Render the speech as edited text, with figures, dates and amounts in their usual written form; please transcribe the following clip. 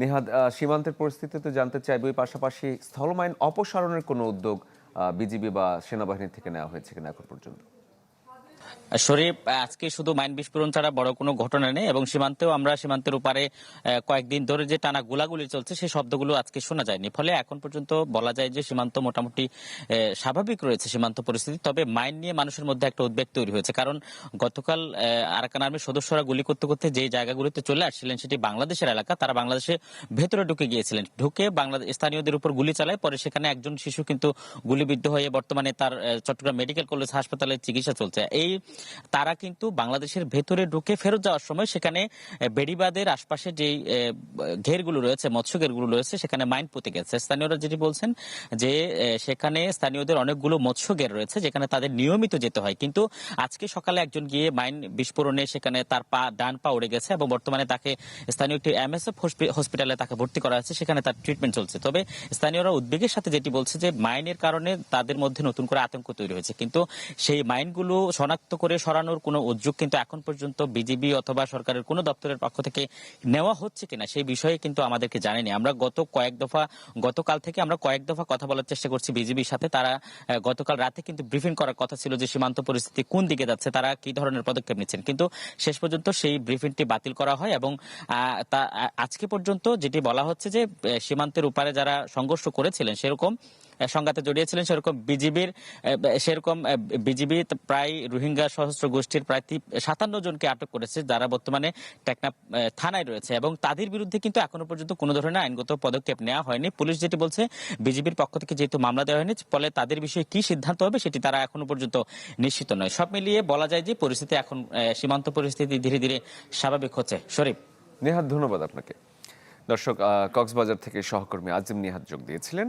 নেহাদ, সীমান্তের পরিস্থিতি তো জানতে চাইব, এর পাশাপাশি স্থলমাইন অপসারণের কোনো উদ্যোগ বিজিবি বা সেনাবাহিনী থেকে নেওয়া হয়েছে কিনা এখন পর্যন্ত? শরীফ, আজকে শুধু মাইন বিস্ফোরণ ছাড়া বড় কোনো ঘটনা নেই এবং সীমান্তের উপরে কয়েকদিন ধরে যে টানা গোলাগুলি চলছে সেই শব্দগুলো আজকে শোনা যায়নি। ফলে এখন পর্যন্ত বলা যায় যে সীমান্ত মোটামুটি স্বাভাবিক রয়েছে সীমান্ত পরিস্থিতি। তবে মাইন নিয়ে মানুষের মধ্যে একটা উদ্বেগ তৈরি হয়েছে, কারণ গতকাল আরাকান আর্মির সদস্যরা গুলি করতে করতে যে জায়গাগুলিতে চলে আসছিলেন সেটি বাংলাদেশের এলাকা। তারা বাংলাদেশে ভেতরে ঢুকে গিয়েছিলেন, ঢুকে বাংলাদেশ স্থানীয়দের উপর গুলি চালায়। পরে সেখানে একজন শিশু কিন্তু গুলিবিদ্ধ হয়ে বর্তমানে তার চট্টগ্রাম মেডিকেল কলেজ হাসপাতালে চিকিৎসা চলছে। তারা কিন্তু বাংলাদেশের ভেতরে ঢুকে ফেরত যাওয়ার সময় সেখানে বেড়িবাঁধের আশপাশে যে ঘেরগুলো রয়েছে, মৎস্য ঘেরগুলো রয়েছে, সেখানে মাইন পুঁতে গেছে। স্থানীয়রা যেটি বলছেন যে সেখানে স্থানীয়দের অনেকগুলো মৎস্য ঘের রয়েছে যেখানে তাদের নিয়মিত যেতে হয়, কিন্তু আজকে সকালে একজন গিয়ে মাইন বিস্ফোরণে সেখানে তার ডান পা উড়ে গেছে এবং বর্তমানে তাকে স্থানীয় একটি এমএসএফ হসপিটালে তাকে ভর্তি করা হয়েছে, সেখানে তার ট্রিটমেন্ট চলছে। তবে স্থানীয়রা উদ্বেগের সাথে যেটি বলছে যে মাইনের কারণে তাদের মধ্যে নতুন করে আতঙ্ক তৈরি হয়েছে, কিন্তু সেই মাইনগুলো শনাক্ত করে সরানোর কোনো উদ্যোগ কিন্তু এখন পর্যন্ত বিজিবি অথবা সরকারের কোনো দপ্তরের পক্ষ থেকে নেওয়া হচ্ছে কিনা সেই বিষয়ে কিন্তু আমাদেরকে জানেনি। আমরা গতকাল থেকে আমরা কয়েক দফা কথা বলার চেষ্টা করছি বিজিবির সাথে। তারা গতকাল রাতে কিন্তু ব্রিফিং করার কথা ছিল যে সীমান্ত পরিস্থিতি কোন দিকে যাচ্ছে, তারা কি ধরনের পদক্ষেপ নিচ্ছেন, কিন্তু শেষ পর্যন্ত সেই ব্রিফিংটি বাতিল করা হয় এবং আজকে পর্যন্ত যেটি বলা হচ্ছে যে সীমান্তের উপারে যারা সংঘর্ষ করেছিলেন সেরকম সংঘাতে জড়িয়েছিলেন সেরকম বিজিবি প্রায় রোহিঙ্গা সশস্ত্র গোষ্ঠীর প্রায় 57 জনকে আটক করেছে, যারা বর্তমানে টেকনাফ থানায় রয়েছে এবং তাদের বিরুদ্ধে কিন্তু এখনো পর্যন্ত কোনো ধরনের আইনগত পদক্ষেপ নেওয়া হয়নি। পুলিশ যেটি বলছে, বিজিবির পক্ষ থেকে যেহেতু মামলা দেওয়া হয়নি, ফলে তাদের বিষয়ে কি সিদ্ধান্ত হবে সেটি তারা এখনো পর্যন্ত নিশ্চিত নয়। সব মিলিয়ে বলা যায় যে পরিস্থিতি এখন সীমান্ত পরিস্থিতি ধীরে ধীরে স্বাভাবিক হচ্ছে। শরীফ। নেহাদ, ধন্যবাদ আপনাকে। দর্শক, কক্সবাজার থেকে সহকর্মী আজিম নিহাদ যোগ দিয়েছিলেন।